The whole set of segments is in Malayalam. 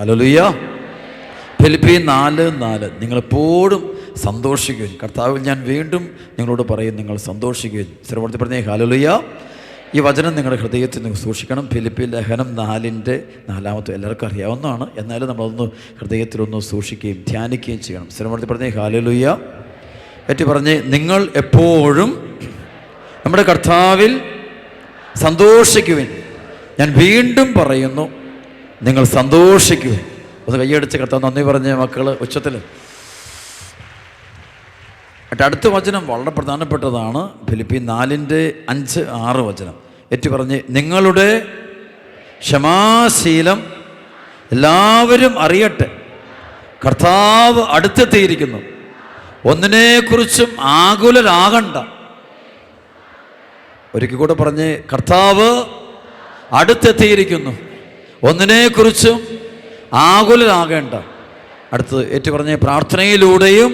ഹല്ലേലൂയ. ഫിലിപ്പിയർ 4:4 നിങ്ങളെപ്പോഴും സന്തോഷിക്കുകയും കർത്താവിൽ ഞാൻ വീണ്ടും നിങ്ങളോട് പറയും, നിങ്ങൾ സന്തോഷിക്കുകയും. സ്ഥിരപ്പെടുത്തി പറഞ്ഞേ ഹല്ലേലൂയ. ഈ വചനം നിങ്ങളുടെ ഹൃദയത്തിൽ നിങ്ങൾ സൂക്ഷിക്കണം. ഫിലിപ്പിയർ ലേഖനം 4:4 എല്ലാവർക്കും അറിയാവുന്നതാണ്, എന്നാലും നമ്മളൊന്ന് ഹൃദയത്തിലൊന്ന് സൂക്ഷിക്കുകയും ധ്യാനിക്കുകയും ചെയ്യണം. സ്ഥിരപ്പെടുത്തി പറഞ്ഞേ ഹല്ലേലൂയ. ഏറ്റു പറഞ്ഞേ, നിങ്ങൾ എപ്പോഴും നമ്മുടെ കർത്താവിൽ സന്തോഷിക്കുവിൻ. ഞാൻ വീണ്ടും പറയുന്നു, നിങ്ങൾ സന്തോഷിക്കുവിൻ. ഒന്ന് കൈയടിച്ച് കർത്താവ് നന്ദി പറഞ്ഞ മക്കൾ ഉച്ചത്തിൽ. അടുത്ത വചനം വളരെ പ്രധാനപ്പെട്ടതാണ്. ഫിലിപ്പിയർ 4:5-6 വചനം ഏറ്റു പറഞ്ഞ്, നിങ്ങളുടെ ക്ഷമാശീലം എല്ലാവരും അറിയട്ടെ, കർത്താവ് അടുത്തെത്തിയിരിക്കുന്നു, ഒന്നിനെക്കുറിച്ചും ആകുലരാകണ്ട. ഒരിക്കൽ കൂടെ പറഞ്ഞ്, കർത്താവ് അടുത്തെത്തിയിരിക്കുന്നു, ഒന്നിനെക്കുറിച്ചും ആകുലരാകേണ്ട. അടുത്ത് ഏറ്റു പറഞ്ഞ്, പ്രാർത്ഥനയിലൂടെയും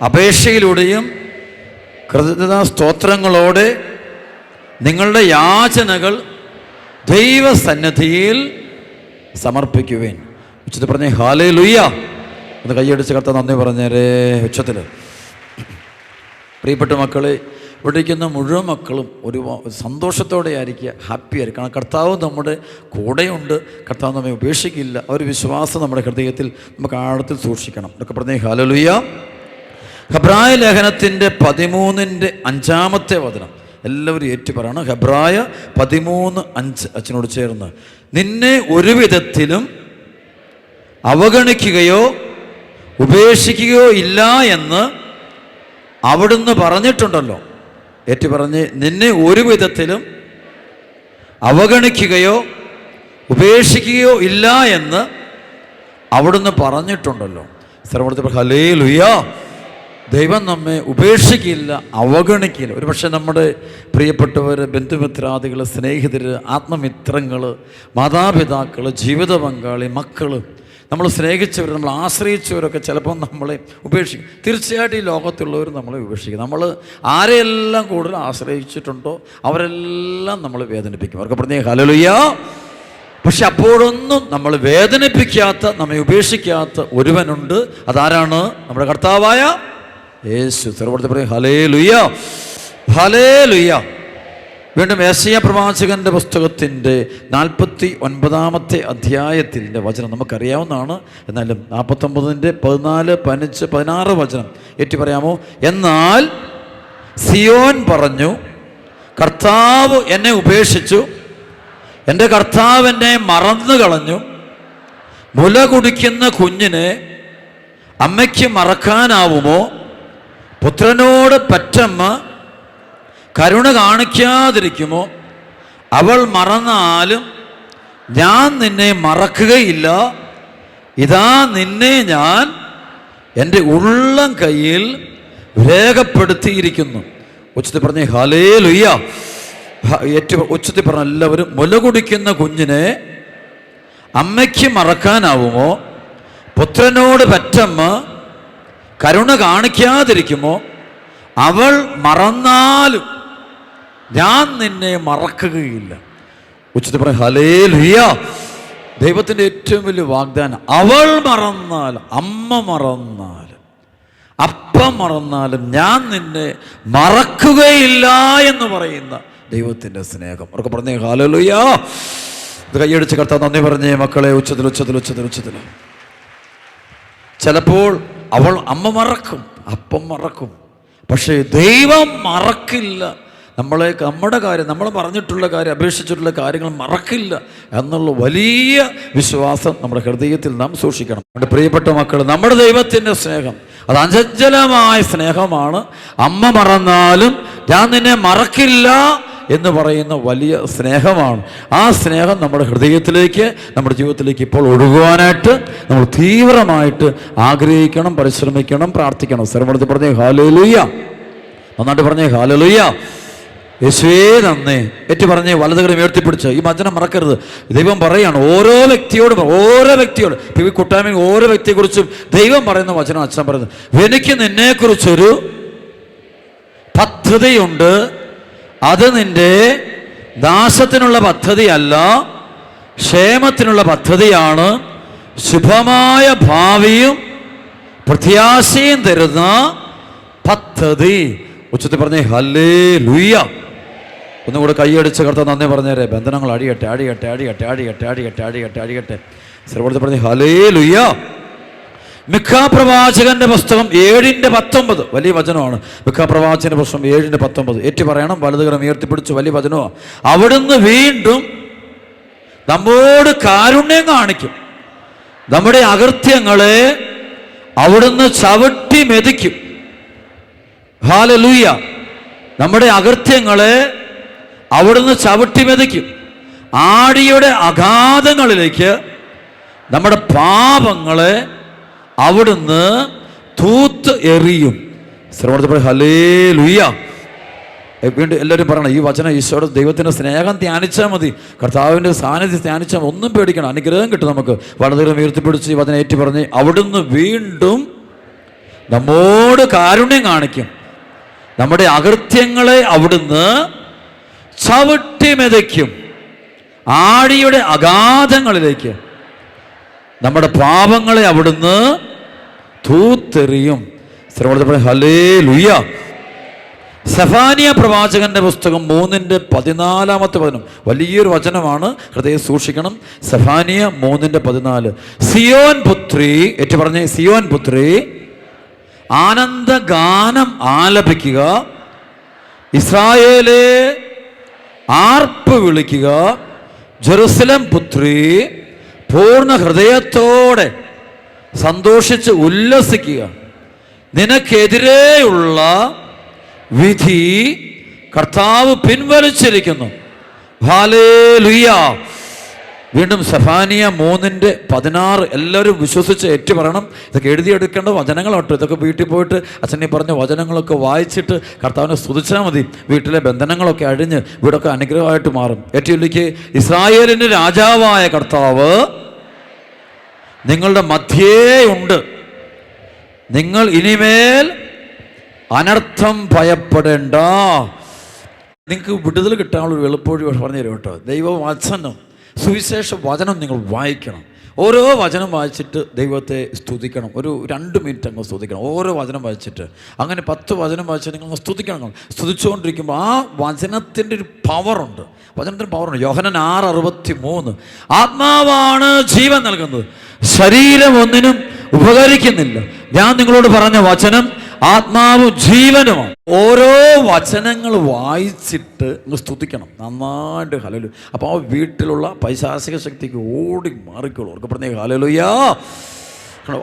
അപേക്ഷയിലൂടെയും കൃതജ്ഞതാ സ്തോത്രങ്ങളോടെ നിങ്ങളുടെ യാചനകൾ ദൈവസന്നിധിയിൽ സമർപ്പിക്കുവേൻ. ഉച്ചത്തിൽ പറഞ്ഞേ ഹല്ലേലൂയ. ഒന്ന് കൈയടിച്ച് കർത്താവ് നന്ദി പറഞ്ഞേരേ ഉച്ചത്തിൽ. പ്രിയപ്പെട്ട മക്കളെ, ഇവിടെ ഇരിക്കുന്ന മുഴുവൻ മക്കളും ഒരു സന്തോഷത്തോടെ ആയിരിക്കുക, ഹാപ്പി ആയിരിക്കും. കാരണം കർത്താവ് നമ്മുടെ കൂടെയുണ്ട്, കർത്താവ് നമ്മെ ഉപേക്ഷിക്കില്ല. ഒരു വിശ്വാസം നമ്മുടെ ഹൃദയത്തിൽ നമുക്ക് ആഴത്തിൽ സൂക്ഷിക്കണം. ഇതൊക്കെ പറഞ്ഞേ ഹല്ലേലൂയ. ഹെബ്രായ ലേഖനത്തിൻ്റെ 13:5 വചനം എല്ലാവരും ഏറ്റു പറയണം. ഹെബ്രായ 13:5 അച്ഛനോട് ചേർന്ന്, നിന്നെ ഒരു വിധത്തിലും അവഗണിക്കുകയോ ഉപേക്ഷിക്കുകയോ ഇല്ല എന്ന് അവിടുന്ന് പറഞ്ഞിട്ടുണ്ടല്ലോ. ഏറ്റു പറഞ്ഞ്, നിന്നെ ഒരു വിധത്തിലും അവഗണിക്കുകയോ ഉപേക്ഷിക്കുകയോ ഇല്ല എന്ന് അവിടുന്ന് പറഞ്ഞിട്ടുണ്ടല്ലോ. സർവ്വത്തിൽ ഹല്ലേലൂയ. ദൈവം നമ്മെ ഉപേക്ഷിക്കില്ല, അവഗണിക്കില്ല. ഒരു പക്ഷേ നമ്മുടെ പ്രിയപ്പെട്ടവർ, ബന്ധുമിത്രാദികൾ, സ്നേഹിതർ, ആത്മമിത്രങ്ങൾ, മാതാപിതാക്കൾ, ജീവിത പങ്കാളി, മക്കൾ, നമ്മൾ സ്നേഹിച്ചവർ, നമ്മൾ ആശ്രയിച്ചവരൊക്കെ ചിലപ്പോൾ നമ്മളെ ഉപേക്ഷിക്കും. തീർച്ചയായിട്ടും ഈ ലോകത്തുള്ളവർ നമ്മളെ ഉപേക്ഷിക്കും. നമ്മൾ ആരെയെല്ലാം കൂടുതൽ ആശ്രയിച്ചിട്ടുണ്ടോ അവരെല്ലാം നമ്മൾ വേദനിപ്പിക്കും. അവർക്ക് പറഞ്ഞേ ഹല്ലേലൂയ. പക്ഷെ അപ്പോഴൊന്നും നമ്മൾ വേദനിപ്പിക്കാത്ത, നമ്മെ ഉപേക്ഷിക്കാത്ത ഒരുവനുണ്ട്. അതാരാണ്? നമ്മുടെ കർത്താവായ യേശു. സർവ്വത്തിൽ പറയും ഹല്ലേലൂയ, ഹല്ലേലൂയ. വീണ്ടും യെശയ്യാ പ്രവാചകന്റെ പുസ്തകത്തിൻ്റെ 49 അധ്യായത്തിൻ്റെ വചനം നമുക്കറിയാവുന്നതാണ്. എന്നാലും 49, 14, 15, 16 വചനം ഏറ്റു പറയാമോ? എന്നാൽ സിയോൻ പറഞ്ഞു, കർത്താവ് എന്നെ ഉപേക്ഷിച്ചു, എൻ്റെ കർത്താവ് എന്നെ മറന്നു കളഞ്ഞു. മുല കുടിക്കുന്ന കുഞ്ഞിനെ അമ്മയ്ക്ക് മറക്കാനാവുമോ? പുത്രനോട് പറ്റമ്മ കരുണ കാണിക്കാതിരിക്കുമോ? അവൾ മറന്നാലും ഞാൻ നിന്നെ മറക്കുകയില്ല. ഇതാ നിന്നെ ഞാൻ എൻ്റെ ഉള്ളം കയ്യിൽ രേഖപ്പെടുത്തിയിരിക്കുന്നു. ഉച്ചത്തിൽ പറഞ്ഞേ ഹല്ലേലൂയ. ഏറ്റവും ഉച്ചത്തിൽ പറഞ്ഞ എല്ലാവരും, മുല കുടിക്കുന്ന കുഞ്ഞിനെ അമ്മയ്ക്ക് മറക്കാനാവുമോ? പുത്രനോട് പറ്റമ്മ കരുണ കാണിക്കാതിരിക്കുമോ? അവൾ മറന്നാലും ഞാൻ നിന്നെ മറക്കുകയില്ല. ഉച്ചത്തിൽ പറയും ഹല്ലേലൂയ. ദൈവത്തിൻ്റെ ഏറ്റവും വലിയ വാഗ്ദാനം, അവൾ മറന്നാലും, അമ്മ മറന്നാലും, അപ്പം മറന്നാലും ഞാൻ നിന്നെ മറക്കുകയില്ല എന്ന് പറയുന്ന ദൈവത്തിൻ്റെ സ്നേഹം. അവർക്ക് പറഞ്ഞേ ഹല്ലേലൂയ. ഇത് കൈയടിച്ച് കർത്താവ് നന്ദി പറഞ്ഞേ മക്കളെ. ഉച്ചത്തിൽ ചിലപ്പോൾ അവൾ അമ്മ മറക്കും, അപ്പം മറക്കും, പക്ഷേ ദൈവം മറക്കില്ല. നമ്മുടെ കാര്യം, നമ്മൾ പറഞ്ഞിട്ടുള്ള കാര്യം, അപേക്ഷിച്ചിട്ടുള്ള കാര്യങ്ങൾ മറക്കില്ല എന്നുള്ള വലിയ വിശ്വാസം നമ്മുടെ ഹൃദയത്തിൽ നാം സൂക്ഷിക്കണം. നമ്മുടെ പ്രിയപ്പെട്ട മക്കൾ, നമ്മുടെ ദൈവത്തിൻ്റെ സ്നേഹം അത് അചഞ്ചലമായ സ്നേഹമാണ്. അമ്മ മറന്നാലും ഞാൻ നിന്നെ മറക്കില്ല എന്ന് പറയുന്ന വലിയ സ്നേഹമാണ്. ആ സ്നേഹം നമ്മുടെ ഹൃദയത്തിലേക്ക്, നമ്മുടെ ജീവിതത്തിലേക്ക് ഇപ്പോൾ ഒഴുകുവാനായിട്ട് നമ്മൾ തീവ്രമായിട്ട് ആഗ്രഹിക്കണം, പരിശ്രമിക്കണം, പ്രാർത്ഥിക്കണം. സർവ്വത്തിൽ പറഞ്ഞേ ഹല്ലേലൂയ. നന്നായിട്ട് പറഞ്ഞേ ഹല്ലേലൂയ. യേശുവേ നന്ദി. ഏറ്റു പറഞ്ഞേ വലതുകരം ഉയർത്തിപ്പിടിച്ച്. ഈ വചനം മറക്കരുത്. ദൈവം പറയാണ് ഓരോ വ്യക്തിയോടും, ഈ കൂട്ടായ്മ ഓരോ വ്യക്തിയെക്കുറിച്ചും ദൈവം പറയുന്ന വചനം അച്ഛൻ പറയുന്നത്, എനിക്ക് നിന്നെക്കുറിച്ചൊരു പദ്ധതിയുണ്ട്, അത് നിന്റെ നാശത്തിനുള്ള പദ്ധതിയല്ല, ക്ഷേമത്തിനുള്ള പദ്ധതിയാണ് ശുഭമായ ഭാവിയും പ്രത്യാശയും തരുന്ന പദ്ധതി. ഉച്ചത്തിൽ പറഞ്ഞേ ഹല്ലേലൂയ. ഒന്നുകൂടെ കൈയടിച്ച് കർത്താവ് നന്ദി പറഞ്ഞേരെ. ബന്ധനങ്ങൾ അടിയട്ടെ, അടിയട്ടെ, അടിയട്ടെ, അടിയട്ടെ, അടിയട്ടെ, അടിയട്ടെ, അടിയട്ടെ. സർവ്വത്തിൽ പറഞ്ഞേ ഹല്ലേലൂയ. മിഖാ പ്രവാചകന്റെ പുസ്തകം 7:19 വലിയ വചനമാണ്. മിഖാ പ്രവാചകന്റെ പുസ്തകം 7:19 ഏറ്റു പറയണം. വലതുകരം ഉയർത്തിപ്പിടിച്ച് വലിയ വചനമാണ്. അവിടുന്ന് വീണ്ടും നമ്മോട് കാരുണ്യം കാണിക്കും. നമ്മുടെ അകൃത്യങ്ങളെ അവിടുന്ന് ചവിട്ടി മെതിക്കും. ഹല്ലേലൂയ. നമ്മുടെ അകൃത്യങ്ങളെ അവിടുന്ന് ചവിട്ടി മെതിക്കും. ആടിയുടെ അഗാധങ്ങളിലേക്ക് നമ്മുടെ പാപങ്ങളെ അവിടുന്ന് തൂത്ത് എറിയും. ശ്രവണത്തിൽ ഹല്ലേലൂയ. വീണ്ടും എല്ലാവരും പറയണം ഈ വചനം ഈശോയുടെ ദൈവത്തിൻ്റെ സ്നേഹം ധ്യാനിച്ചാൽ മതി, കർത്താവിൻ്റെ സാന്നിധ്യം ധ്യാനിച്ചാൽ മതി. ഒന്നും പേടിക്കണം, അനുഗ്രഹം കിട്ടും നമുക്ക്. വളരെ ഉയർത്തിപ്പിടിച്ച് ഈ വചനം ഏറ്റു പറഞ്ഞ് അവിടുന്ന് വീണ്ടും നമ്മോട് കാരുണ്യം കാണിക്കും. നമ്മുടെ അകൃത്യങ്ങളെ അവിടുന്ന് ചവിട്ടി മെതിക്കും. ആടിയുടെ അഗാധങ്ങളിലേക്ക് നമ്മുടെ പാപങ്ങളെ അവിടുന്ന് തൂത്തെറിയും. ശ്രവണത്തിൽ ഹല്ലേലൂയ. സെഫാനിയ പ്രവാചകന്റെ പുസ്തകം 3:14 വലിയൊരു വചനമാണ്, ഹൃദയം സൂക്ഷിക്കണം. സെഫാനിയ 3:14 സിയോൻ പുത്രി, ഏറ്റു പറഞ്ഞേ സിയോൻ പുത്രി, ആനന്ദഗാനം ആലപിക്കുക, ഇസ്രായേലേ ആർപ്പ് വിളിക്കുക, ജെറുസലേം പുത്രി പൂർണ്ണ ഹൃദയത്തോടെ സന്തോഷിച്ച് ഉല്ലസിക്കുക. നിനക്കെതിരെയുള്ള വിധി കർത്താവ് പിൻവലിച്ചിരിക്കുന്നു. ഹല്ലേലൂയ. വീണ്ടും സെഫാനിയ 3:16 എല്ലാവരും വിശ്വസിച്ച് ഏറ്റു പറയണം. ഇതൊക്കെ എഴുതിയെടുക്കേണ്ട വചനങ്ങളാട്ടോ. ഇതൊക്കെ വീട്ടിൽ പോയിട്ട് അച്ഛനെ പറഞ്ഞ വചനങ്ങളൊക്കെ വായിച്ചിട്ട് കർത്താവിനെ സ്തുതിച്ചാൽ മതി. വീട്ടിലെ ബന്ധനങ്ങളൊക്കെ അഴിഞ്ഞ് വീടൊക്കെ അനുഗ്രഹമായിട്ട് മാറും. ഏറ്റവും ഇസ്രായേലിൻ്റെ രാജാവായ കർത്താവ് നിങ്ങളുടെ മധ്യേ ഉണ്ട്. നിങ്ങൾ ഇനിമേൽ അനർത്ഥം ഭയപ്പെടേണ്ട. നിങ്ങൾക്ക് വിടുതൽ കിട്ടാനുള്ളൊരു എളുപ്പവഴി പറഞ്ഞു തരും കേട്ടോ. ദൈവവചനം, സുവിശേഷ വചനം നിങ്ങൾ വായിക്കണം. ഓരോ വചനം വായിച്ചിട്ട് ദൈവത്തെ സ്തുതിക്കണം. ഒരു 2 മിനിറ്റ് അങ്ങ് സ്തുതിക്കണം. ഓരോ വചനം വായിച്ചിട്ട് അങ്ങനെ 10 വചനം വായിച്ചിട്ട് നിങ്ങൾ സ്തുതിക്കണം. സ്തുതിച്ചുകൊണ്ടിരിക്കുമ്പോൾ ആ വചനത്തിൻ്റെ ഒരു പവറുണ്ട്. വചനത്തിന് പവറുണ്ട്. യോഹന്നാൻ 6:63 ആത്മാവാണ് ജീവൻ നൽകുന്നത്, ശരീരം ഒന്നിനും ഉപകരിക്കുന്നില്ല. ഞാൻ നിങ്ങളോട് പറഞ്ഞ വചനം ആത്മാവും ജീവനുമാണ്. ഓരോ വചനങ്ങൾ വായിച്ചിട്ട് നിങ്ങൾ സ്തുതിക്കണം നന്നായിട്ട്. ഹല്ലേലൂയ. അപ്പോൾ ആ വീട്ടിലുള്ള പൈശാചിക ശക്തിക്ക് ഓടി മാറിക്കോളൂ. അവർക്ക് പറഞ്ഞേ ഹല്ലേലൂയ.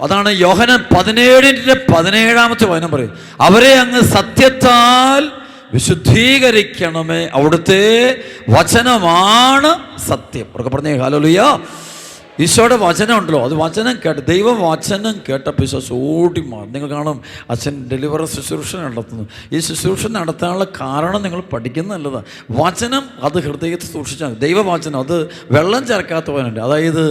അതാണ് യോഹന്നാൻ 17:17 വചനം പറയും, അവരെ അങ്ങ് സത്യത്താൽ വിശുദ്ധീകരിക്കണമേ, അവിടുത്തെ വചനമാണ് സത്യം. അവർക്ക് പറഞ്ഞേ ഹല്ലേലൂയ. ഈശോയുടെ വചനം ഉണ്ടല്ലോ, അത് വചനം കേട്ട് ദൈവവചനം കേട്ടപ്പോൾ ഈശോ ഓടി മാറും. നിങ്ങൾ കാണും അച്ഛൻ ഡെലിവറി ശുശ്രൂഷ നടത്തുന്നു. ഈ ശുശ്രൂഷ നടത്താനുള്ള കാരണം നിങ്ങൾ പഠിക്കുന്ന നല്ലതാണ്. വചനം അത് ഹൃദയത്തിൽ സൂക്ഷിച്ചാൽ മതി. ദൈവവചനം അത് വെള്ളം ചേർക്കാത്ത വചനമുണ്ട്. അതായത്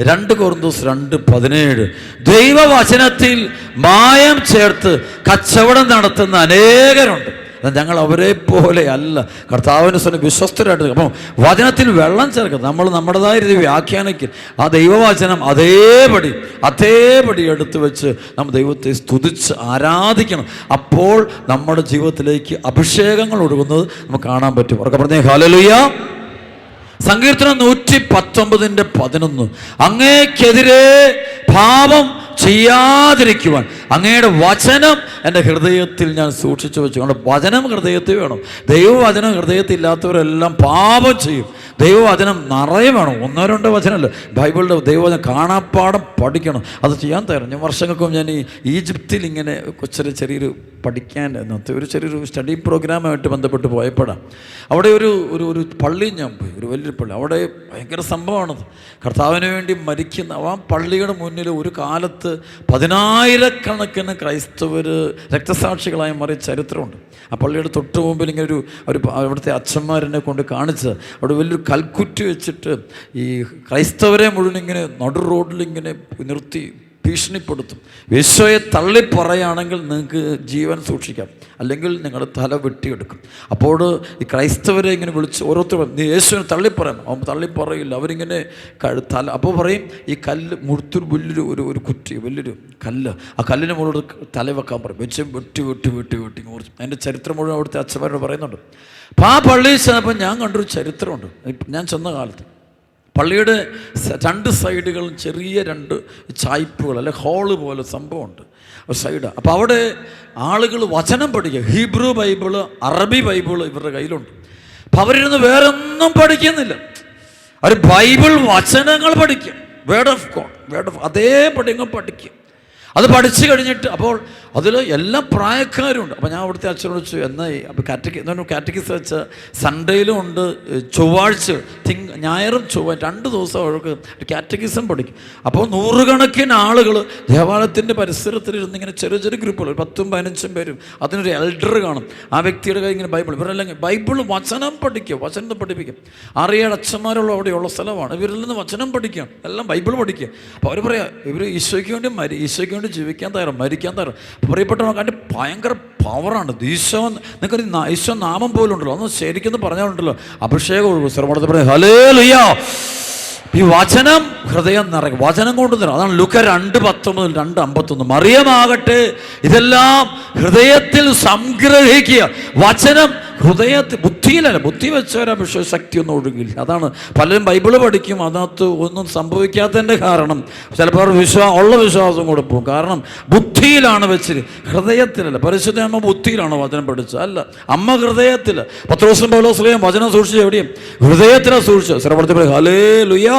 2 കൊരിന്തോസ് 2:17 ദൈവവചനത്തിൽ മായം ചേർത്ത് കച്ചവടം നടത്തുന്ന അനേകരുണ്ട്. ഞങ്ങൾ അവരെ പോലെ അല്ല, കർത്താവിന് സ്വന്തം വിശ്വസ്തരായിട്ട്. അപ്പം വചനത്തിൽ വെള്ളം ചേർക്കുന്നത് നമ്മൾ നമ്മുടേതായ രീതി വ്യാഖ്യാനിക്കും. ആ ദൈവവചനം അതേപടി എടുത്തു വെച്ച് നമ്മൾ ദൈവത്തെ സ്തുതിച്ച് ആരാധിക്കണം. അപ്പോൾ നമ്മുടെ ജീവിതത്തിലേക്ക് അഭിഷേകങ്ങൾ ഒഴുകുന്നത് നമുക്ക് കാണാൻ പറ്റും. അവർക്ക് പറഞ്ഞേ ഹല്ലേലൂയ. സങ്കീർത്തനം 119:11 അങ്ങേക്കെതിരെ പാപം ചെയ്യാതിരിക്കുവാൻ അങ്ങയുടെ വചനം എൻ്റെ ഹൃദയത്തിൽ ഞാൻ സൂക്ഷിച്ചു വെച്ചു. അതുകൊണ്ട് വചനം ഹൃദയത്തിൽ വേണം. ദൈവവചനം ഹൃദയത്തിൽ ഇല്ലാത്തവരെല്ലാം പാപം ചെയ്യും. ദൈവവചനം നിറയെ വേണം. 1-2 വചനമല്ല, ബൈബിളിൻ്റെ ദൈവവചനം കാണാപ്പാടം പഠിക്കണം. അത് ചെയ്യാൻ തയ്യാറാണ്. ഞാൻ വർഷങ്ങൾക്കും ഞാൻ ഈ ഈജിപ്തിൽ ഇങ്ങനെ ചെറിയൊരു പഠിക്കാൻ ഒരു ചെറിയൊരു സ്റ്റഡി പ്രോഗ്രാമായിട്ട് ബന്ധപ്പെട്ട് പോയപ്പോഴാണ് അവിടെ ഒരു പള്ളിയിൽ ഞാൻ പോയി. ഒരു വലിയൊരു പള്ളി. അവിടെ ഭയങ്കര സംഭവമാണത്. കർത്താവിന് വേണ്ടി മരിക്കുന്ന ആ പള്ളിയുടെ മുന്നിൽ ഒരു കാലത്ത് 10,000-കണക്കിന് ക്രൈസ്തവർ രക്തസാക്ഷികളായി മാറിയ ചരിത്രമുണ്ട്. ആ പള്ളിയുടെ തൊട്ട് മുമ്പിൽ ഇങ്ങനെ ഒരു അവിടുത്തെ അച്ഛന്മാരെന്നെ കൊണ്ട് കാണിച്ച് അവിടെ വലിയൊരു കൽക്കുറ്റി വെച്ചിട്ട് ഈ ക്രൈസ്തവരെ മുഴുവൻ ഇങ്ങനെ നടു റോഡിൽ ഇങ്ങനെ നിർത്തി ഭീഷണിപ്പെടുത്തും. ഈശോയെ തള്ളിപ്പറയുകയാണെങ്കിൽ നിങ്ങൾക്ക് ജീവൻ സൂക്ഷിക്കാം, അല്ലെങ്കിൽ നിങ്ങളുടെ തല വെട്ടിയെടുക്കും. അപ്പോൾ ഈ ക്രൈസ്തവരെ ഇങ്ങനെ വിളിച്ച് ഓരോരുത്തരും നീ യേശുവിനെ തള്ളിപ്പറയണം. അവൻ തള്ളിപ്പറയില്ല. അവരിങ്ങനെ തല അപ്പോൾ പറയും ഈ കല്ല് മുഴുത്തൊരു വലിയൊരു ഒരു കുറ്റി, വലിയൊരു കല്ല്, ആ കല്ലിന് മുകളിൽ തല വെക്കാൻ പറയും. വെച്ച് വെട്ടി വെട്ടി വെട്ടി വെട്ടി മുറിച്ച്. അതിൻ്റെ ചരിത്രം മുഴുവൻ അവിടുത്തെ അച്ഛന്മാരോട് പറയുന്നുണ്ട്. അപ്പോൾ ആ പള്ളിയിൽ ചെന്നപ്പോൾ ഞാൻ കണ്ടൊരു ചരിത്രമുണ്ട്. ഞാൻ ചെന്ന കാലത്ത് പള്ളിയുടെ 2 സൈഡുകളും ചെറിയ 2 ചായ്പുകൾ അല്ലെ ഹോള് പോലെ സംഭവമുണ്ട് ഒരു സൈഡ്. അപ്പോൾ അവിടെ ആളുകൾ വചനം പഠിക്കുക. ഹീബ്രു ബൈബിള്, അറബി ബൈബിള് ഇവരുടെ കയ്യിലുണ്ട്. അപ്പം അവരിരുന്ന് വേറെ ഒന്നും പഠിക്കുന്നില്ല. അവർ ബൈബിൾ വചനങ്ങൾ പഠിക്കുക. വേർഡ് ഓഫ് ഗോഡ്, അതേ പഠിക്കുക. അത് പഠിച്ചു കഴിഞ്ഞിട്ട് അപ്പോൾ അതിൽ എല്ലാ പ്രായക്കാരുണ്ട്. അപ്പോൾ ഞാൻ അവിടുത്തെ അച്ഛനോട് ചോദിച്ചു എന്നായി. അപ്പോൾ കാറ്റഗിസ് വെച്ച് സൺഡേയിലും ഉണ്ട്, ചൊവ്വാഴ്ച ഞായറും ചൊവ്വ 2 ദിവസം അവർക്ക് കാറ്റഗിസം പഠിക്കും. അപ്പോൾ 100 കണക്കിന് ആളുകൾ ദേവാലയത്തിൻ്റെ പരിസരത്തിലിരുന്ന് ഇങ്ങനെ ചെറിയ ചെറിയ ഗ്രൂപ്പുകൾ 10-15 പേരും, അതിനൊരു എൽഡർ കാണും. ആ വ്യക്തിയുടെ കയ്യിൽ ഇങ്ങനെ ബൈബിൾ, ഇവരെല്ലാം ബൈബിൾ വചനം പഠിക്കുക, വചനം പഠിപ്പിക്കും. 6-7 അച്ഛന്മാരുള്ള അവിടെയുള്ള സ്ഥലമാണ്. ഇവരിൽ നിന്ന് വചനം പഠിക്കുക, എല്ലാം ബൈബിൾ പഠിക്കുക. അപ്പോൾ അവർ പറയാം ഇവർ ഈശോയ്ക്ക് വേണ്ടി ജീവിക്കാൻ തയ്യാറാണ്, മരിക്കാൻ തയ്യാറാണ്. പ്രിയപ്പെട്ടവർക്ക് അതിൻ്റെ ഭയങ്കര പവറാണ്. ഈശോ നിങ്ങൾക്കൊരു ഈശോ നാമം പോലും ഉണ്ടല്ലോ, ഒന്ന് ശരിക്കും പറഞ്ഞാലുണ്ടല്ലോ അഭിഷേകം ശ്രമണത്തിൽ ഹല്ലേലൂയ. ഈ വചനം ഹൃദയം നിറയ്ക്കും, വചനം കൊണ്ട് നിറയും. അതാണ് ലൂക്ക 2:19 2:51. മറിയമാകട്ടെ ഇതെല്ലാം ഹൃദയത്തിൽ സംഗ്രഹിക്കുക. വചനം ഹൃദയത്തിൽ, ബുദ്ധിയിലല്ല. ബുദ്ധി വെച്ചവരഭിഷേക ശക്തിയൊന്നും ഒഴുകില്ല. അതാണ് പലരും ബൈബിള് പഠിക്കും, അതിനകത്ത് ഒന്നും സംഭവിക്കാത്തതിൻ്റെ കാരണം ചിലപ്പോൾ ഉള്ള വിശ്വാസം കൂടെ പോകും. കാരണം ബുദ്ധിയിലാണ് വെച്ചിട്ട്, ഹൃദയത്തിലല്ല. പരിശുദ്ധ അമ്മ ബുദ്ധിയിലാണ് വചനം പഠിച്ചത്, അല്ല അമ്മ ഹൃദയത്തിൽ. പത്രോസും പൗലോസും വചനം സൂക്ഷിച്ച് എവിടെയും ഹൃദയത്തിലാണ് സൂക്ഷിച്ചത്. ശ്രവണത്തിൽ ഹല്ലേലൂയ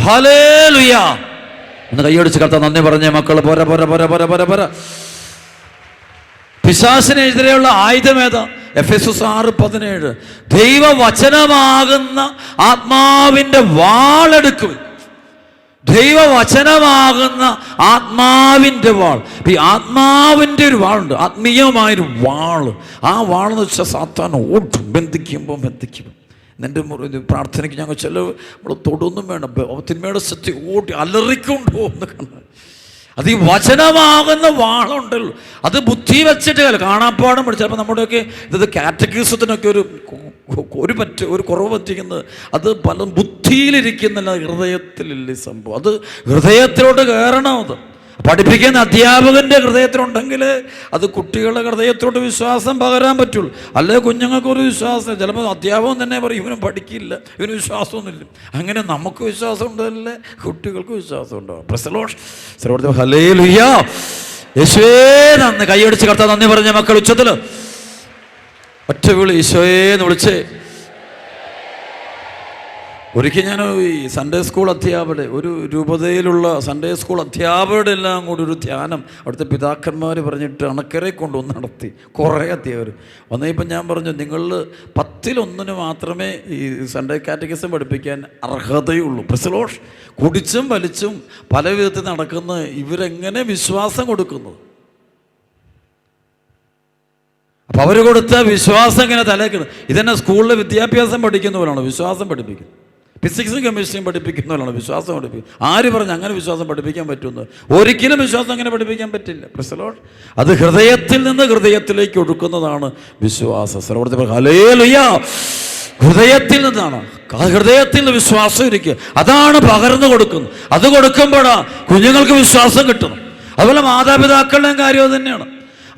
ഹല്ലേലൂയ എന്ന് കൈയടിച്ച് കർത്താവ് നന്ദി പറഞ്ഞേ മക്കൾ. പോര പോര പോര പോര പോര പോര. പിശാചിനെതിരെയുള്ള ആയുധമേതാ? എഫെസസ് 6:17 ദൈവവചനമാകുന്ന ആത്മാവിൻ്റെ വാളെടുക്കും. ദൈവവചനമാകുന്ന ആത്മാവിൻ്റെ വാൾ. ഈ ആത്മാവിൻ്റെ ഒരു വാളുണ്ട്, ആത്മീയമായൊരു വാള്. ആ വാളെന്ന് വെച്ചാൽ സാത്താൻ ഓട്ടും, ബന്ധിക്കുമ്പോൾ നിൻ്റെ പ്രാർത്ഥനയ്ക്ക് ഞങ്ങൾ നമ്മൾ തൊടൊന്നും വേണ്ട, തിന്മയുടെ ശക്തി ഓട്ടി അലറിക്കൊണ്ടു എന്ന് കണ്ട്. അത് ഈ വചനമാകുന്ന വാളുണ്ടല്ലോ, അത് ബുദ്ധി വെച്ചിട്ട് കാണാപ്പാടം പഠിച്ചു. ചിലപ്പോൾ നമ്മുടെയൊക്കെ ഇത് കാറ്റഗിസത്തിനൊക്കെ ഒരു കുറവ് പറ്റിക്കുന്നത് അത് പല ബുദ്ധിയിലിരിക്കുന്നില്ല, ഹൃദയത്തിലില്ല ഈ സംഭവം. അത് ഹൃദയത്തിലോട്ട് കയറണം. അത് പഠിപ്പിക്കുന്ന അധ്യാപകൻ്റെ ഹൃദയത്തിലുണ്ടെങ്കിൽ അത് കുട്ടികളുടെ ഹൃദയത്തിലോട്ട് വിശ്വാസം പകരാൻ പറ്റുള്ളൂ. അല്ലെങ്കിൽ കുഞ്ഞുങ്ങൾക്കൊരു വിശ്വാസം, ചിലപ്പോൾ അധ്യാപകൻ തന്നെ പറയും ഇവനും പഠിക്കില്ല, ഇവന് വിശ്വാസമൊന്നുമില്ല. അങ്ങനെ നമുക്ക് വിശ്വാസം ഉണ്ടല്ലേ, കുട്ടികൾക്ക് വിശ്വാസം ഉണ്ടാവും. പ്രസലോഷ് ഹല്ലേലൂയ. യേശുവേ നന്ദി. കൈയടിച്ച് കർത്താവ് നന്ദി പറഞ്ഞ മക്കൾ ഉച്ചത്തിൽ ഒറ്റ വിളി ഈശോയേന്ന് വിളിച്ചേ. ഒരിക്കൽ ഞാൻ ഈ സൺഡേ സ്കൂൾ അധ്യാപകരുടെ ഒരു രൂപതയിലുള്ള സൺഡേ സ്കൂൾ അധ്യാപകരുടെ എല്ലാം കൂടി ഒരു ധ്യാനം അവിടുത്തെ പിതാക്കന്മാർ പറഞ്ഞിട്ട് അണക്കരെ കൊണ്ടുവന്ന് നടത്തി. കുറേ അധ്യാപകർ വന്നപ്പോൾ ഞാൻ പറഞ്ഞു നിങ്ങളിൽ 10-1 മാത്രമേ ഈ സൺഡേ കാറ്റഗിസം പഠിപ്പിക്കാൻ അർഹതയുള്ളൂ. പ്രസലോഷ് കുടിച്ചും വലിച്ചും പല വിധത്തിൽ നടക്കുന്ന ഇവരെങ്ങനെ വിശ്വാസം കൊടുക്കുന്നത്? അപ്പം അവർ കൊടുത്ത വിശ്വാസം ഇങ്ങനെ തലേക്കണം. ഇതെന്നെ സ്കൂളിലെ വിദ്യാഭ്യാസം പഠിക്കുന്ന പോലെയാണ് വിശ്വാസം പഠിപ്പിക്കുന്നത്. ഫിസിക്സും കെമിസ്ട്രിയും പഠിപ്പിക്കുന്ന പോലെയാണ് വിശ്വാസം പഠിപ്പിക്കുന്നത്. ആര് പറഞ്ഞു അങ്ങനെ വിശ്വാസം പഠിപ്പിക്കാൻ പറ്റുമെന്ന്? ഒരിക്കലും വിശ്വാസം അങ്ങനെ പഠിപ്പിക്കാൻ പറ്റില്ല. പ്രസലോട്ട് അത് ഹൃദയത്തിൽ നിന്ന് ഹൃദയത്തിലേക്ക് ഒഴുക്കുന്നതാണ് വിശ്വാസം. സർവ്വത്തിൽ ഹല്ലേലൂയ. ഹൃദയത്തിൽ നിന്നാണ്, ഹൃദയത്തിൽ നിന്ന് വിശ്വാസം ഇരിക്കുക. അതാണ് പകർന്നു കൊടുക്കുന്നത്. അത് കൊടുക്കുമ്പോഴാണ് കുഞ്ഞുങ്ങൾക്ക് വിശ്വാസം കിട്ടുന്നത്. അതുപോലെ മാതാപിതാക്കളുടെയും കാര്യം തന്നെയാണ്.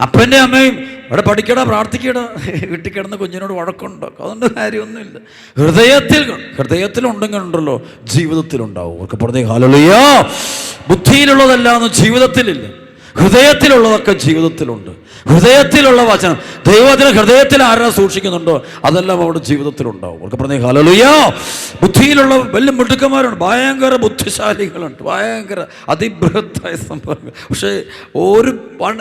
അപ്പൻ്റെ അമ്മയും അവിടെ പഠിക്കടാ പ്രാർത്ഥിക്കടാ വീട്ടിൽ കിടന്ന് കുഞ്ഞിനോട് വഴക്കുണ്ടാക്കും, അതുകൊണ്ട് കാര്യമൊന്നുമില്ല. ഹൃദയത്തിലുണ്ടെങ്കിൽ ഉണ്ടല്ലോ ജീവിതത്തിലുണ്ടാവും. അവർക്ക് പറഞ്ഞേ ഹല്ലേലൂയ. ബുദ്ധിയിലുള്ളതല്ലാന്ന് ജീവിതത്തിലില്ല, ഹൃദയത്തിലുള്ളതൊക്കെ ജീവിതത്തിലുണ്ട്. ഹൃദയത്തിലുള്ള വചനം ദൈവത്തിന് ഹൃദയത്തിൽ ആരാ സൂക്ഷിക്കുന്നുണ്ടോ അതെല്ലാം അവിടെ ജീവിതത്തിലുണ്ടാവും. അവർക്ക് പറഞ്ഞേ ഹല്ലേലൂയ. ബുദ്ധിയിലുള്ള വലിയ മിടുക്കന്മാരുണ്ട്, ഭയങ്കര ബുദ്ധിശാലികളുണ്ട്, ഭയങ്കര അതിബൃഹത്തായ സംഭവങ്ങൾ. പക്ഷേ ഒരു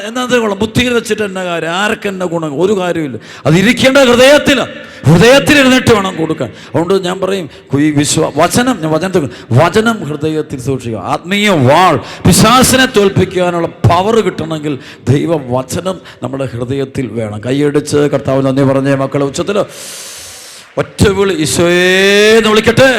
എന്നത് കൊള്ളാം, ബുദ്ധിയിൽ വെച്ചിട്ട് എന്നെ കാര്യം, ആർക്ക് എന്നെ ഗുണം, ഒരു കാര്യമില്ല. അതിരിക്കേണ്ട ഹൃദയത്തിലാണ്, ഹൃദയത്തിലിരുന്നിട്ട് വേണം കൊടുക്കാൻ. അതുകൊണ്ട് ഞാൻ പറയും ഈ വചനം ഹൃദയത്തിൽ സൂക്ഷിക്കുക. ആത്മീയ വാൾ, പിശാചിനെ തോൽപ്പിക്കാനുള്ള പവർ കിട്ടണമെങ്കിൽ ദൈവവചനം നമ്മുടെ ഹൃദയത്തിൽ വേണം. കൈയടിച്ച് കർത്താവ് നന്ദി പറഞ്ഞേ മക്കളെ. ഉച്ചത്തിൽ ഒറ്റ വിളി ഈശോയേന്ന് വിളിക്കട്ടെ.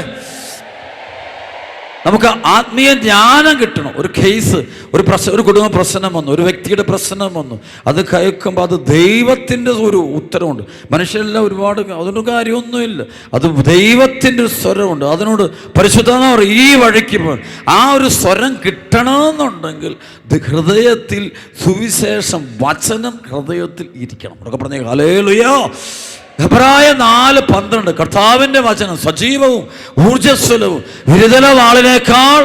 നമുക്ക് ആത്മീയ ജ്ഞാനം കിട്ടണം. ഒരു കേസ്, ഒരു കുടുംബ പ്രശ്നം വന്നു, ഒരു വ്യക്തിയുടെ പ്രശ്നം വന്നു, അത് കേൾക്കുമ്പോൾ അത് ദൈവത്തിൻ്റെ ഒരു ഉത്തരവുണ്ട്. മനുഷ്യരെല്ലാം ഒരുപാട് അതിനൊരു കാര്യമൊന്നുമില്ല, അത് ദൈവത്തിൻ്റെ ഒരു സ്വരമുണ്ട്. അതിനോട് പരിശുദ്ധമാർ ഈ വഴിക്ക് പോകും. ആ ഒരു സ്വരം കിട്ടണമെന്നുണ്ടെങ്കിൽ ഹൃദയത്തിൽ സുവിശേഷം, വചനം ഹൃദയത്തിൽ ഇരിക്കണം. അതൊക്കെ പറഞ്ഞേ ഹല്ലേലൂയ. എബ്രായ 4:12 കർത്താവിൻ്റെ വചനം സജീവവും ഊർജ്ജസ്വലവും വിരുതല വാളിനേക്കാൾ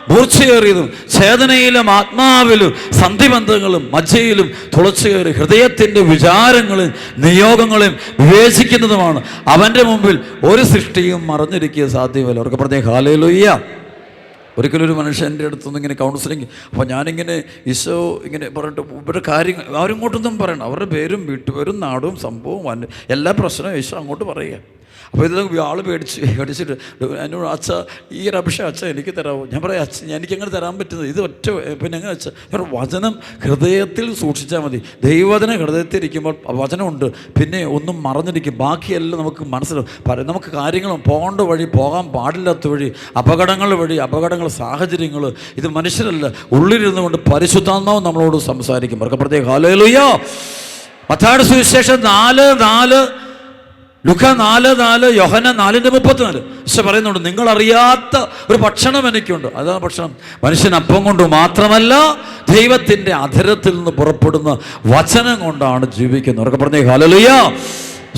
മൂർച്ചയേറിയതും ചേതനയിലും ആത്മാവിലും സന്ധിബന്ധങ്ങളും മജ്ജയിലും തുളച്ചുകയറി ഹൃദയത്തിൻ്റെ വിചാരങ്ങളും നിയോഗങ്ങളും വിവേചിക്കുന്നതുമാണ്. അവൻ്റെ മുമ്പിൽ ഒരു സൃഷ്ടിയും മറഞ്ഞിരിക്കുക സാധ്യമല്ല. അവർക്ക് പറഞ്ഞേ ഹല്ലേലൂയ. ഒരിക്കലും ഒരു മനുഷ്യൻ്റെ അടുത്തൊന്നും ഇങ്ങനെ കൗൺസിലിങ്, അപ്പോൾ ഞാനിങ്ങനെ ഈശോ ഇങ്ങനെ പറഞ്ഞിട്ട് ഇവരുടെ കാര്യങ്ങൾ അവരിങ്ങോട്ടൊന്നും പറയണം, അവരുടെ പേരും വീട്ടുപേരും നാടും സംഭവവും എല്ലാ പ്രശ്നവും ഈശോ അങ്ങോട്ട് പറയുക. അപ്പോൾ ഇതിൽ ആൾ പേടിച്ചിട്ട് എന്നോട് അച്ഛ ഈ ഒരു അഭിഷേകം അച്ഛ എനിക്ക് തരാമോ? ഞാൻ പറയാം അച്ഛ എനിക്കങ്ങനെ തരാൻ പറ്റുന്നത് ഇത് ഒറ്റ പിന്നെ എങ്ങനെ അച്ഛ? വചനം ഹൃദയത്തിൽ സൂക്ഷിച്ചാൽ മതി. ദൈവവചനം ഹൃദയത്തിൽ ഇരിക്കുമ്പോൾ വചനമുണ്ട്, പിന്നെ ഒന്നും മറന്നിരിക്കും, ബാക്കിയെല്ലാം നമുക്ക് മനസ്സിലാവും. നമുക്ക് കാര്യങ്ങളും പോകേണ്ട വഴി, പോകാൻ പാടില്ലാത്ത വഴി, അപകടങ്ങൾ, സാഹചര്യങ്ങൾ, ഇത് മനുഷ്യരല്ല, ഉള്ളിലിരുന്നു കൊണ്ട് പരിശുദ്ധാത്മാവ് നമ്മളോട് സംസാരിക്കും. അവർക്ക് പ്രത്യേക ഹല്ലേലൂയ. മത്തായിയുടെ സുവിശേഷം 4:4, ലുക്ക 4:4, യോഹന്നാൻ 4:34 ഈശോ പറയുന്നുണ്ട്, നിങ്ങൾ അറിയാത്ത ഒരു ഭക്ഷണം എനിക്കുണ്ട്. അതാണ് ഭക്ഷണം. മനുഷ്യൻ അപ്പം കൊണ്ട് മാത്രമല്ല ദൈവത്തിൻ്റെ അധരത്തിൽ നിന്ന് പുറപ്പെടുന്ന വചനം കൊണ്ടാണ് ജീവിക്കുന്നത്. അവർക്ക് പറഞ്ഞേ ഹല്ലേലൂയ.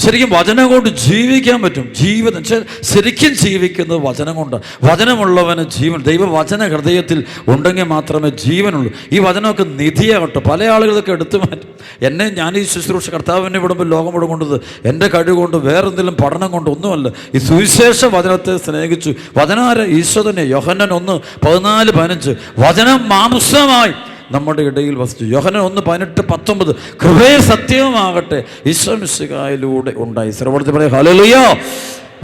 ശരിക്കും വചനം കൊണ്ട് ജീവിക്കാൻ പറ്റും. ജീവിതം ശരിക്കും ജീവിക്കുന്നത് വചനം കൊണ്ട്. വചനമുള്ളവന് ജീവൻ. ദൈവവചന ഹൃദയത്തിൽ ഉണ്ടെങ്കിൽ മാത്രമേ ജീവനുള്ളൂ. ഈ വചനമൊക്കെ നിധിയാകട്ടെ. പല ആളുകളൊക്കെ എടുത്തു മാറ്റും. ഞാൻ ഈ ശുശ്രൂഷ കർത്താവിനെ വിടുമ്പോൾ ലോകം വിടുകൊണ്ടത് എൻ്റെ കഴിവ് കൊണ്ട്, വേറെന്തെങ്കിലും പഠനം കൊണ്ട് ഒന്നുമല്ല. ഈ സുവിശേഷ വചനത്തെ സ്നേഹിച്ചു. വചനാര ഈശോ തന്നെ. യോഹന്നാൻ 1:14-15 വചനം മാംസമായി നമ്മുടെ ഇടയിൽ വസിച്ചു. യോഹന്നാൻ 1:18-19 കൃപയും സത്യവുമാകട്ടെ ഈശോ മിശിഹായിലൂടെ ഉണ്ടായി. സർവ്വത്തിൽ പറയാം ഹല്ലേലൂയ.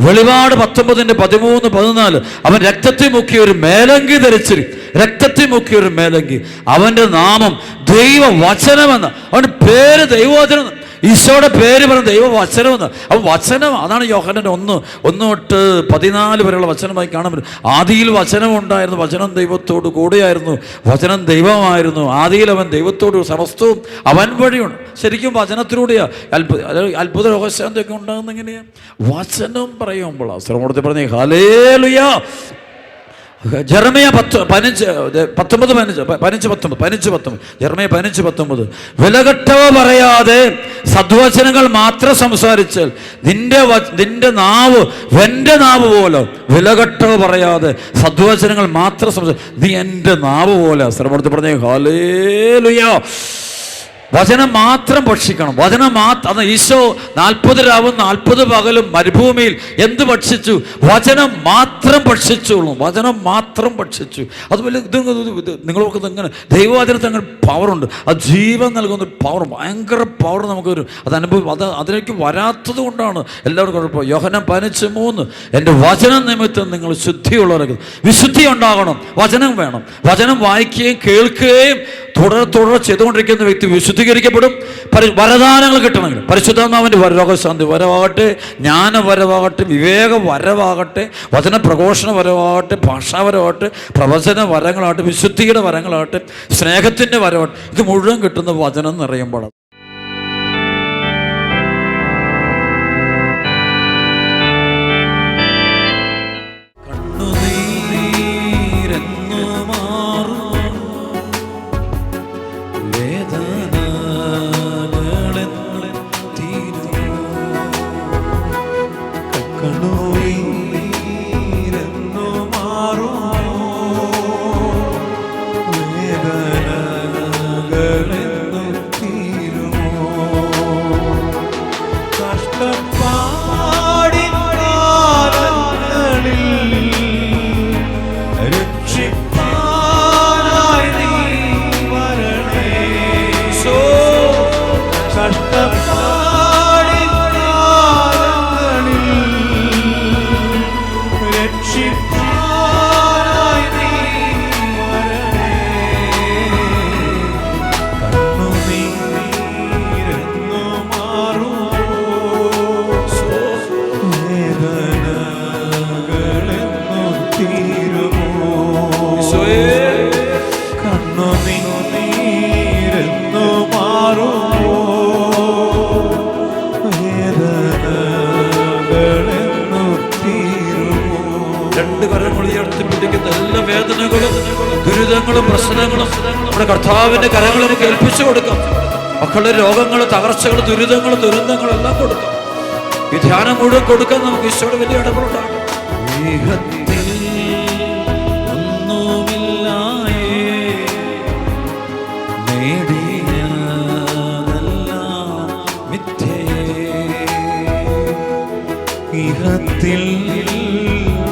വെളിപാട് 19:13-14 അവൻ രക്തത്തിൽ മുക്കിയ ഒരു മേലങ്കി ധരിച്ചിരിക്കും. രക്തത്തിൽ മുക്കിയ ഒരു മേലങ്കി. അവൻ്റെ നാമം ദൈവവചനമെന്ന്. അവൻ്റെ പേര് ദൈവവചനം. ഈശോയുടെ പേര് പറഞ്ഞ ദൈവവചനമെന്ന്. അപ്പോൾ വചനം, അതാണ് യോഹന്നാൻ 1:14 വരെയുള്ള വചനമായി കാണാൻ പറ്റും. ആദിയിൽ വചനം ഉണ്ടായിരുന്നു, വചനം ദൈവത്തോട് കൂടെയായിരുന്നു, വചനം ദൈവമായിരുന്നു. ആദിയിൽ അവൻ ദൈവത്തോട് സമസ്തവും അവൻ വഴിയുണ്ട്. ശരിക്കും വചനത്തിലൂടെയാണ് അത്ഭുത രഹസ്യന്തൊക്കെ ഉണ്ടാകുന്ന. എങ്ങനെയാണ്? വചനം പറയുമ്പോഴാണ്. ശ്രമത്തിൽ പറഞ്ഞേ ഹല്ലേലൂയ. ജെറമിയ 15:19 ജെറമിയ 15:19 വിലകെട്ടവ പറയാതെ സദ്വചനങ്ങൾ മാത്രം സംസാരിച്ചാൽ നിന്റെ നാവ് എൻ്റെ നാവ് പോലെ. വിലകെട്ടവ പറയാതെ സദ്വചനങ്ങൾ മാത്രം നീ എൻ്റെ നാവ് പോലെ. ശ്രമത്തിൽ പറഞ്ഞേ ഹല്ലേലൂയ. വചനം മാത്രം ഭക്ഷിക്കണം. വചനം മാത്രം. അത് ഈശോ 40 രാവും 40 പകലും മരുഭൂമിയിൽ എന്ത് ഭക്ഷിച്ചു? വചനം മാത്രം ഭക്ഷിച്ചുള്ളൂ. വചനം മാത്രം ഭക്ഷിച്ചു. അതുപോലെ നിങ്ങളൊക്കെ ഇങ്ങനെ ദൈവവചനത്തിന് അങ്ങനെ പവറുണ്ട്. അത് ജീവൻ നൽകുന്ന പവർ, ഭയങ്കര പവർ നമുക്ക് വരും. അതിലേക്ക് വരാത്തത് കൊണ്ടാണ് എല്ലാവർക്കും കുഴപ്പം. യോഹന്നാൻ 15:3 എൻ്റെ വചനം നിമിത്തം നിങ്ങൾ ശുദ്ധിയുള്ളവരാകും. വിശുദ്ധി ഉണ്ടാകണം. വചനം വേണം. വചനം വായിക്കുകയും കേൾക്കുകയും തുടരെ ചെയ്തുകൊണ്ടിരിക്കുന്ന വ്യക്തി വിശുദ്ധീകരിക്കപ്പെടും. വരദാനങ്ങൾ കിട്ടണമെങ്കിൽ പരിശുദ്ധാത്മാവിൻ്റെ രോഗശാന്തി വരവാകട്ടെ, ജ്ഞാന വരവാകട്ടെ, വിവേക വരവാകട്ടെ, വചന പ്രഘോഷണ വരവാകട്ടെ, ഭാഷാവരവാകട്ടെ, പ്രവചന വരങ്ങളാകട്ടെ, വിശുദ്ധിയുടെ വരങ്ങളാകട്ടെ, സ്നേഹത്തിൻ്റെ വരവാകട്ടെ, ഇത് മുഴുവൻ കിട്ടുന്ന വചനം നിറയുമ്പോഴാണ്. രണ്ട് കരങ്ങൾ ഉയർത്തി പിടിക്കുന്ന എല്ലാ വേദനകളും ദുരിതങ്ങളും പ്രശ്നങ്ങളും നമ്മുടെ കർത്താവിന്റെ കരങ്ങൾ നമുക്ക് ഏൽപ്പിച്ചു കൊടുക്കാം. മക്കളുടെ രോഗങ്ങൾ, തകർച്ചകൾ, ദുരിതങ്ങൾ, ദുരന്തങ്ങളെല്ലാം കൊടുക്കാം. ഈ ധ്യാനം മുഴുവൻ കൊടുക്കാൻ നമുക്ക് ഈശോയുടെ വലിയ ഇടപെടലാണ്. ഇഹത്തിൽ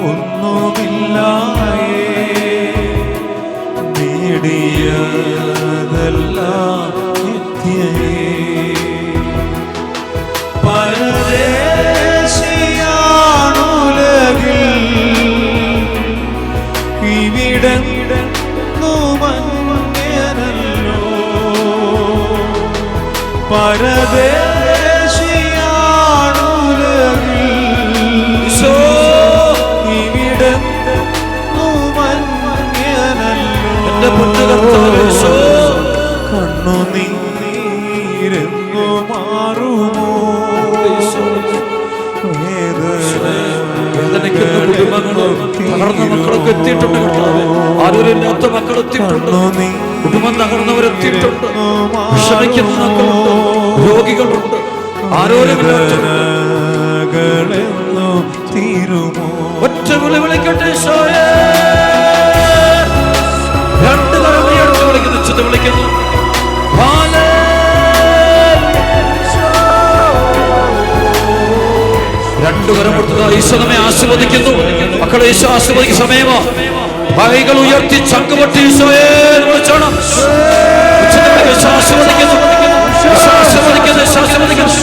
ഒന്നുമില്ലായേ, നേടിയതെല്ലാം നിത്യയേ. പരദേശിയാണുലകിൽ ഇവിടെന്നു മങ്ങനല്ലോ. കണ്ണുനീരെന്നു മാറുമോ? വേദനിക്കുന്ന കുടുംബങ്ങളും തകർന്ന മക്കളൊക്കെ എത്തിയിട്ടുണ്ട്. ആരോരില്ലാത്ത മക്കൾ എത്തിയിട്ടുണ്ട്. കുടുംബം തകർന്നവരെത്തിയിട്ടുണ്ട്. വിഷമിക്കുന്ന മക്കളുണ്ട്, രോഗികളുണ്ട്. ആരോരുമില്ലാത്തവരെന്നു തീരുമോ? ഒറ്റ വിളി വിളിക്കട്ടെ ഈശോയേ. രണ്ട് കരം ഉയർത്തി വിളിക്കുന്നു, ഉച്ചത്തിൽ വിളിക്കുന്നു. രണ്ടു കരം കൊടുത്തത് ഈശോ നമ്മെ ആശീർവദിക്കുന്നു. മക്കളെ ഈശോ ആശീർവദിക്കുന്ന സമയമോ? കൈകൾ ഉയർത്തി ചങ്കുപൊട്ടി ഈശോയെ വിളിച്ചോണം. ഈശോ ആശീർവദിക്കുന്നു, ഈശോ ആശീർവദിക്കുന്നു, ഈശോ ആശീർവദിക്കുന്നു.